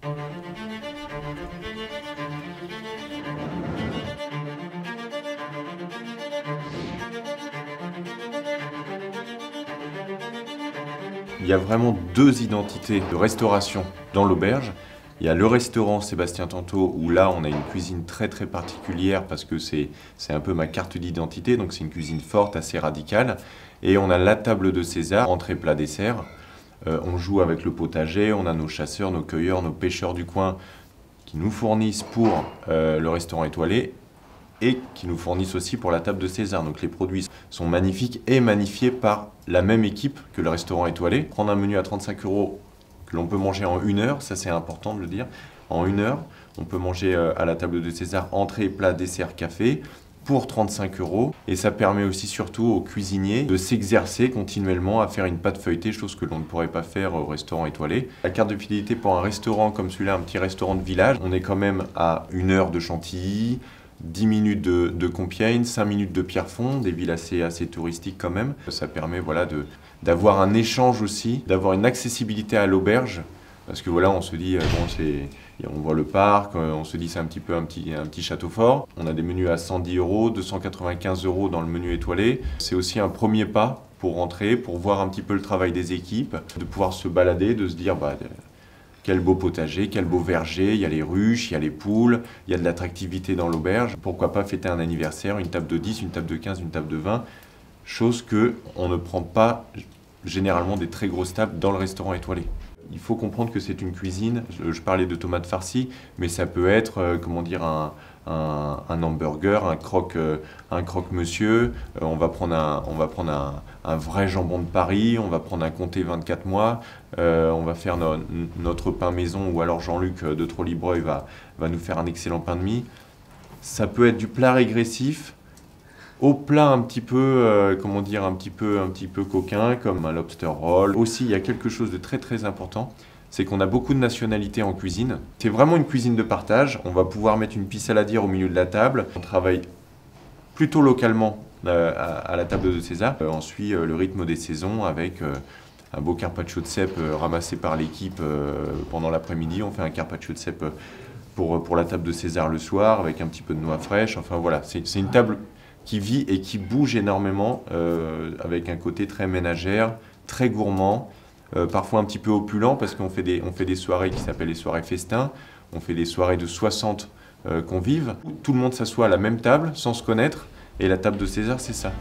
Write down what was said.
Il y a vraiment deux identités de restauration dans l'auberge. Il y a le restaurant Sébastien Tantot où là on a une cuisine très particulière parce que c'est un peu ma carte d'identité, donc c'est une cuisine forte, assez radicale. Et on a la table de César, entrée, plat, dessert. On joue avec le potager, on a nos chasseurs, nos cueilleurs, nos pêcheurs du coin qui nous fournissent pour le restaurant étoilé et qui nous fournissent aussi pour la table de César. Donc les produits sont magnifiques et magnifiés par la même équipe que le restaurant étoilé. Prendre un menu à 35 € que l'on peut manger en 1 heure, ça c'est important de le dire, en 1 heure, on peut manger à la table de César entrée, plat, dessert, café pour 35 €. Et ça permet aussi surtout aux cuisiniers de s'exercer continuellement à faire une pâte feuilletée, chose que l'on ne pourrait pas faire au restaurant étoilé. La carte de fidélité pour un restaurant comme celui-là, un petit restaurant de village, on est quand même à 1 heure de Chantilly, 10 minutes de Compiègne, 5 minutes de Pierrefonds, des villes assez touristiques quand même. Ça permet voilà, d'avoir un échange aussi, d'avoir une accessibilité à l'auberge. Parce que voilà, on se dit, on voit le parc, on se dit c'est un petit château fort. On a des menus à 110 €, 295 € dans le menu étoilé. C'est aussi un premier pas pour rentrer, pour voir un petit peu le travail des équipes, de pouvoir se balader, de se dire quel beau potager, quel beau verger, il y a les ruches, il y a les poules, il y a de l'attractivité dans l'auberge. Pourquoi pas fêter un anniversaire, une table de 10, une table de 15, une table de 20, chose qu'on ne prend pas généralement des très grosses tables dans le restaurant étoilé. Il faut comprendre que c'est une cuisine, je parlais de tomates farcies, mais ça peut être, comment dire, un hamburger, un croque-monsieur, on va prendre un vrai jambon de Paris, on va prendre un comté 24 mois, on va faire notre pain maison, ou alors Jean-Luc de Trollibreuil va nous faire un excellent pain de mie. Ça peut être du plat régressif au plat un petit peu, comment dire, un petit peu coquin, comme un lobster roll. Aussi, il y a quelque chose de très important, c'est qu'on a beaucoup de nationalités en cuisine. C'est vraiment une cuisine de partage. On va pouvoir mettre une pisse saladière au milieu de la table. On travaille plutôt localement à la table de César. On suit le rythme des saisons avec un beau carpaccio de cèpe ramassé par l'équipe pendant l'après-midi. On fait un carpaccio de cèpe pour la table de César le soir avec un petit peu de noix fraîches. Enfin voilà, c'est une table qui vit et qui bouge énormément avec un côté très ménagère, très gourmand. Parfois un petit peu opulent parce qu'on fait des soirées qui s'appellent les soirées festins. On fait des soirées de 60 convives. Tout le monde s'assoit à la même table sans se connaître et la table de César, c'est ça.